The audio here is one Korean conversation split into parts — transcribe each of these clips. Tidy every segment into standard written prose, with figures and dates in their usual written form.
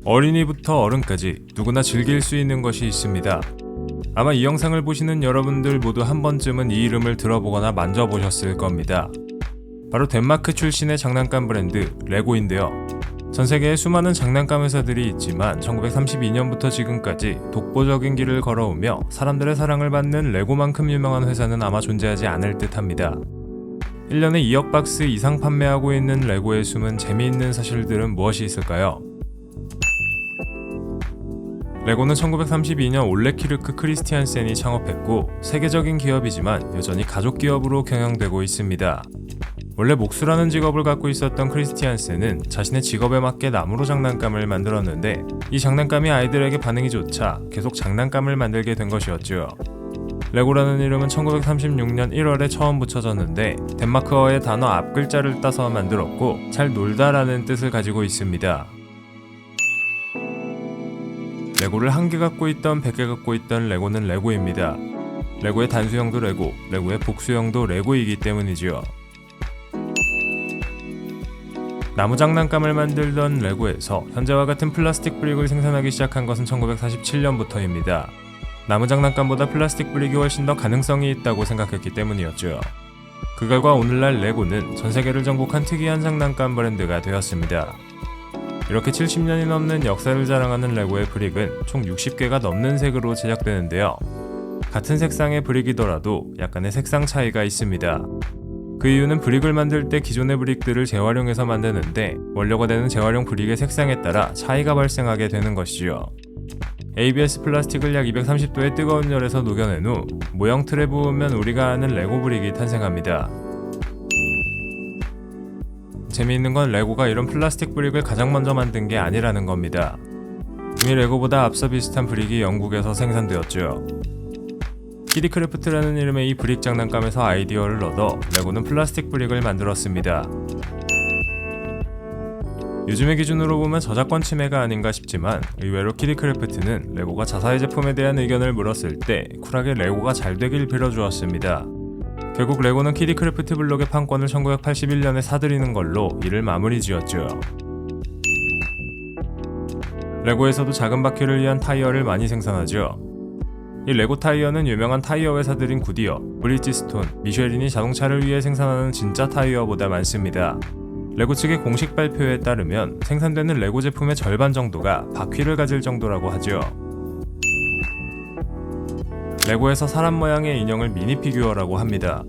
어린이부터 어른까지 누구나 즐길 수 있는 것이 있습니다. 아마 이 영상을 보시는 여러분들 모두 한 번쯤은 이 이름을 들어보거나 만져보셨을 겁니다. 바로 덴마크 출신의 장난감 브랜드 레고인데요. 전 세계에 수많은 장난감 회사들이 있지만 1932년부터 지금까지 독보적인 길을 걸어오며 사람들의 사랑을 받는 레고만큼 유명한 회사는 아마 존재하지 않을 듯 합니다. 1년에 2억 박스 이상 판매하고 있는 레고의 숨은 재미있는 사실들은 무엇이 있을까요? 레고는 1932년 올레 키르크 크리스티안센이 창업했고 세계적인 기업이지만 여전히 가족 기업으로 경영되고 있습니다. 원래 목수라는 직업을 갖고 있었던 크리스티안센은 자신의 직업에 맞게 나무로 장난감을 만들었는데 이 장난감이 아이들에게 반응이 좋자 계속 장난감을 만들게 된 것이었죠. 레고라는 이름은 1936년 1월에 처음 붙여졌는데 덴마크어의 단어 앞글자를 따서 만들었고 잘 놀다라는 뜻을 가지고 있습니다. 레고를 1개 갖고 있던 100개 갖고 있던 레고는 레고입니다. 레고의 단수형도 레고, 레고의 복수형도 레고이기 때문이지요. 나무 장난감을 만들던 레고에서 현재와 같은 플라스틱 브릭을 생산하기 시작한 것은 1947년부터입니다. 나무 장난감보다 플라스틱 브릭이 훨씬 더 가능성이 있다고 생각했기 때문이었죠. 그 결과 오늘날 레고는 전 세계를 정복한 특이한 장난감 브랜드가 되었습니다. 이렇게 70년이 넘는 역사를 자랑하는 레고의 브릭은 총 60개가 넘는 색으로 제작되는데요. 같은 색상의 브릭이더라도 약간의 색상 차이가 있습니다. 그 이유는 브릭을 만들 때 기존의 브릭들을 재활용해서 만드는데 원료가 되는 재활용 브릭의 색상에 따라 차이가 발생하게 되는 것이죠. ABS 플라스틱을 약 230도의 뜨거운 열에서 녹여낸 후 모형 틀에 부으면 우리가 아는 레고 브릭이 탄생합니다. 재미있는 건 레고가 이런 플라스틱 브릭을 가장 먼저 만든 게 아니라는 겁니다. 이미 레고보다 앞서 비슷한 브릭이 영국에서 생산되었죠. 키디크래프트라는 이름의 이 브릭 장난감에서 아이디어를 얻어 레고는 플라스틱 브릭을 만들었습니다. 요즘의 기준으로 보면 저작권 침해가 아닌가 싶지만 의외로 키디크래프트는 레고가 자사의 제품에 대한 의견을 물었을 때 쿨하게 레고가 잘 되길 빌어주었습니다. 결국 레고는 키디크래프트 블록의 판권을 1981년에 사들이는 걸로 이를 마무리 지었죠. 레고에서도 작은 바퀴를 위한 타이어를 많이 생산하죠. 이 레고 타이어는 유명한 타이어 회사들인 구디어, 브리지스톤, 미쉐린이 자동차를 위해 생산하는 진짜 타이어보다 많습니다. 레고 측의 공식 발표에 따르면 생산되는 레고 제품의 절반 정도가 바퀴를 가질 정도라고 하죠. 레고에서 사람 모양의 인형을 미니 피규어라고 합니다.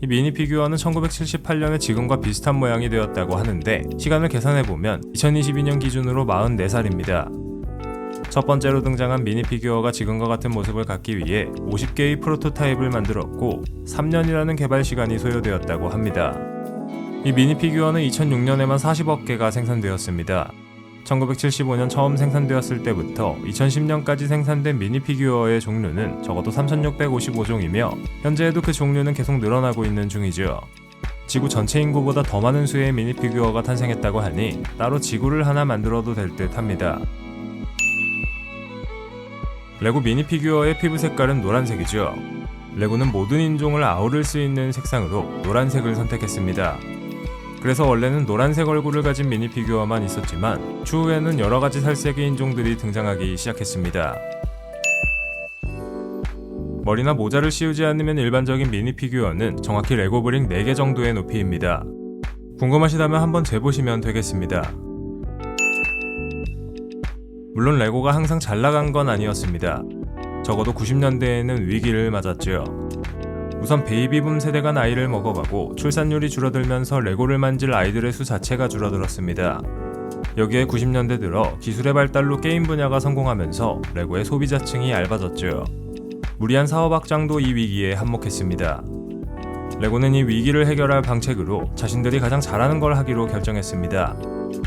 이 미니 피규어는 1978년에 지금과 비슷한 모양이 되었다고 하는데 시간을 계산해보면 2022년 기준으로 44살입니다. 첫 번째로 등장한 미니 피규어가 지금과 같은 모습을 갖기 위해 50개의 프로토타입을 만들었고 3년이라는 개발 시간이 소요되었다고 합니다. 이 미니 피규어는 2006년에만 40억 개가 생산되었습니다. 1975년 처음 생산되었을 때부터 2010년까지 생산된 미니 피규어의 종류는 적어도 3,655종이며 현재에도 그 종류는 계속 늘어나고 있는 중이죠. 지구 전체 인구보다 더 많은 수의 미니 피규어가 탄생했다고 하니 따로 지구를 하나 만들어도 될 듯 합니다. 레고 미니 피규어의 피부 색깔은 노란색이죠. 레고는 모든 인종을 아우를 수 있는 색상으로 노란색을 선택했습니다. 그래서 원래는 노란색 얼굴을 가진 미니 피규어만 있었지만 추후에는 여러가지 살색의 인종들이 등장하기 시작했습니다. 머리나 모자를 씌우지 않으면 일반적인 미니 피규어는 정확히 레고 브릭 4개 정도의 높이입니다. 궁금하시다면 한번 재보시면 되겠습니다. 물론 레고가 항상 잘 나간 건 아니었습니다. 적어도 90년대에는 위기를 맞았죠. 우선 베이비붐 세대가 나이를 먹어가고 출산율이 줄어들면서 레고를 만질 아이들의 수 자체가 줄어들었습니다. 여기에 90년대 들어 기술의 발달로 게임 분야가 성공하면서 레고의 소비자층이 얇아졌죠. 무리한 사업 확장도 이 위기에 한몫했습니다. 레고는 이 위기를 해결할 방책으로 자신들이 가장 잘하는 걸 하기로 결정했습니다.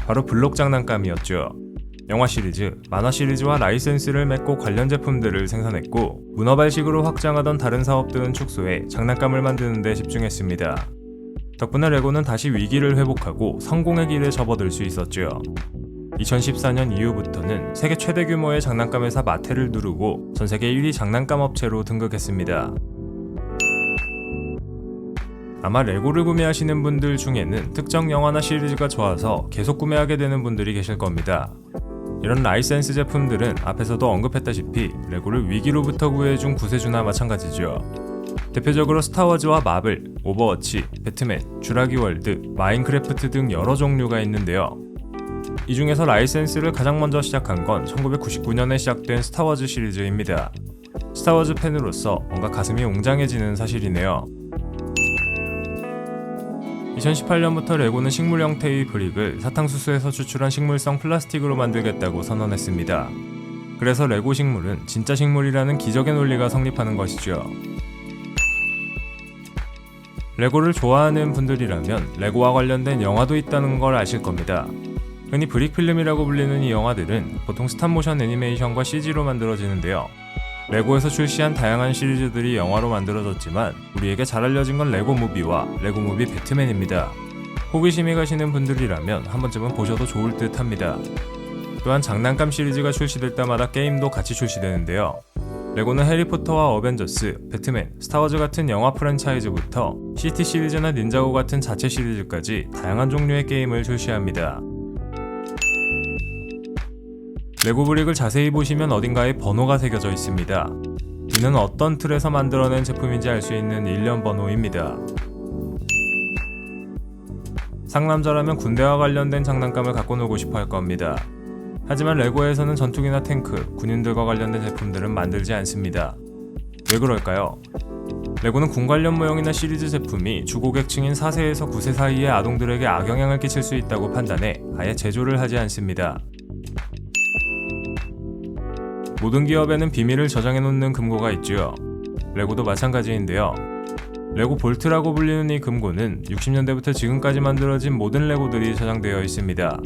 바로 블록 장난감이었죠. 영화 시리즈, 만화 시리즈와 라이센스를 맺고 관련 제품들을 생산했고 문어발식으로 확장하던 다른 사업들은 축소해 장난감을 만드는 데 집중했습니다. 덕분에 레고는 다시 위기를 회복하고 성공의 길에 접어들 수 있었죠. 2014년 이후부터는 세계 최대 규모의 장난감 회사 마텔을 누르고 전세계 1위 장난감 업체로 등극했습니다. 아마 레고를 구매하시는 분들 중에는 특정 영화나 시리즈가 좋아서 계속 구매하게 되는 분들이 계실 겁니다. 이런 라이센스 제품들은 앞에서도 언급했다시피 레고를 위기로부터 구해준 구세주나 마찬가지죠. 대표적으로 스타워즈와 마블, 오버워치, 배트맨, 쥬라기 월드, 마인크래프트 등 여러 종류가 있는데요. 이 중에서 라이센스를 가장 먼저 시작한 건 1999년에 시작된 스타워즈 시리즈입니다. 스타워즈 팬으로서 뭔가 가슴이 웅장해지는 사실이네요. 2018년부터 레고는 식물 형태의 브릭을 사탕수수에서 추출한 식물성 플라스틱으로 만들겠다고 선언했습니다. 그래서 레고 식물은 진짜 식물이라는 기적의 논리가 성립하는 것이죠. 레고를 좋아하는 분들이라면 레고와 관련된 영화도 있다는 걸 아실 겁니다. 흔히 브릭 필름이라고 불리는 이 영화들은 보통 스탑모션 애니메이션과 CG로 만들어지는데요. 레고에서 출시한 다양한 시리즈들이 영화로 만들어졌지만 우리에게 잘 알려진 건 레고 무비와 레고 무비 배트맨입니다. 호기심이 가시는 분들이라면 한 번쯤은 보셔도 좋을 듯 합니다. 또한 장난감 시리즈가 출시될 때마다 게임도 같이 출시되는데요. 레고는 해리포터와 어벤져스, 배트맨, 스타워즈 같은 영화 프랜차이즈부터 시티 시리즈나 닌자고 같은 자체 시리즈까지 다양한 종류의 게임을 출시합니다. 레고 브릭을 자세히 보시면 어딘가에 번호가 새겨져 있습니다. 이는 어떤 틀에서 만들어낸 제품인지 알 수 있는 일련 번호입니다. 상남자라면 군대와 관련된 장난감을 갖고 놀고 싶어 할 겁니다. 하지만 레고에서는 전투기나 탱크, 군인들과 관련된 제품들은 만들지 않습니다. 왜 그럴까요? 레고는 군 관련 모형이나 시리즈 제품이 주고객층인 4세에서 9세 사이의 아동들에게 악영향을 끼칠 수 있다고 판단해 아예 제조를 하지 않습니다. 모든 기업에는 비밀을 저장해놓는 금고가 있죠. 레고도 마찬가지인데요. 레고 볼트라고 불리는 이 금고는 60년대부터 지금까지 만들어진 모든 레고들이 저장되어 있습니다.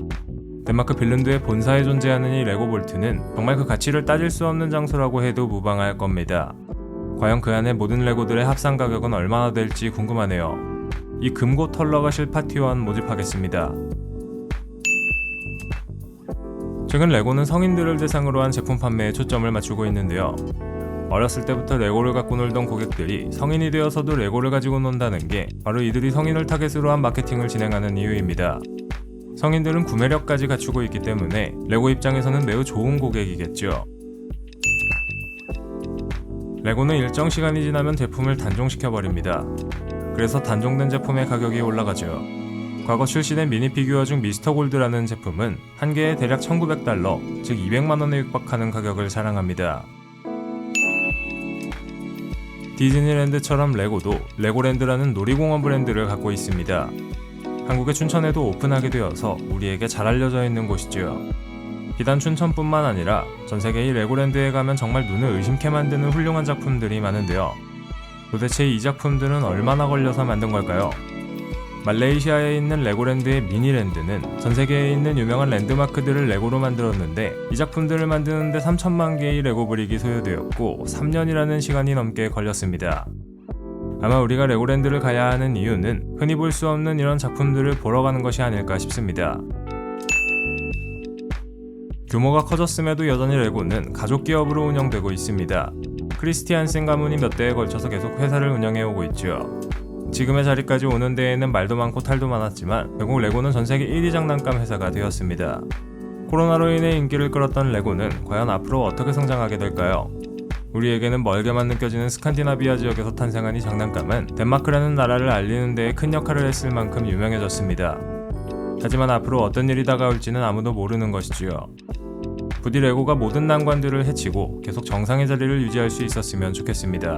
덴마크 빌른드의 본사에 존재하는 이 레고 볼트는 정말 그 가치를 따질 수 없는 장소라고 해도 무방할 겁니다. 과연 그 안에 모든 레고들의 합산 가격은 얼마나 될지 궁금하네요. 이 금고 털러 가실 파티원 모집하겠습니다. 최근 레고는 성인들을 대상으로 한 제품 판매에 초점을 맞추고 있는데요. 어렸을 때부터 레고를 갖고 놀던 고객들이 성인이 되어서도 레고를 가지고 논다는 게 바로 이들이 성인을 타겟으로 한 마케팅을 진행하는 이유입니다. 성인들은 구매력까지 갖추고 있기 때문에 레고 입장에서는 매우 좋은 고객이겠죠. 레고는 일정 시간이 지나면 제품을 단종시켜버립니다. 그래서 단종된 제품의 가격이 올라가죠. 과거 출시된 미니피규어 중 미스터 골드라는 제품은 한 개에 대략 1900달러, 즉 200만원에 육박하는 가격을 자랑합니다. 디즈니랜드처럼 레고도 레고랜드라는 놀이공원 브랜드를 갖고 있습니다. 한국의 춘천에도 오픈하게 되어서 우리에게 잘 알려져 있는 곳이죠. 비단 춘천뿐만 아니라 전세계의 레고랜드에 가면 정말 눈을 의심케 만드는 훌륭한 작품들이 많은데요. 도대체 이 작품들은 얼마나 걸려서 만든 걸까요? 말레이시아에 있는 레고랜드의 미니랜드는 전세계에 있는 유명한 랜드마크들을 레고로 만들었는데 이 작품들을 만드는데 3천만 개의 레고 브릭이 소요되었고 3년이라는 시간이 넘게 걸렸습니다. 아마 우리가 레고랜드를 가야 하는 이유는 흔히 볼 수 없는 이런 작품들을 보러 가는 것이 아닐까 싶습니다. 규모가 커졌음에도 여전히 레고는 가족 기업으로 운영되고 있습니다. 크리스티안센 가문이 몇 대에 걸쳐서 계속 회사를 운영해오고 있죠. 지금의 자리까지 오는 데에는 말도 많고 탈도 많았지만 결국 레고는 전세계 1위 장난감 회사가 되었습니다. 코로나로 인해 인기를 끌었던 레고는 과연 앞으로 어떻게 성장하게 될까요? 우리에게는 멀게만 느껴지는 스칸디나비아 지역에서 탄생한 이 장난감은 덴마크라는 나라를 알리는 데에 큰 역할을 했을 만큼 유명해졌습니다. 하지만 앞으로 어떤 일이 다가올지는 아무도 모르는 것이지요. 부디 레고가 모든 난관들을 헤치고 계속 정상의 자리를 유지할 수 있었으면 좋겠습니다.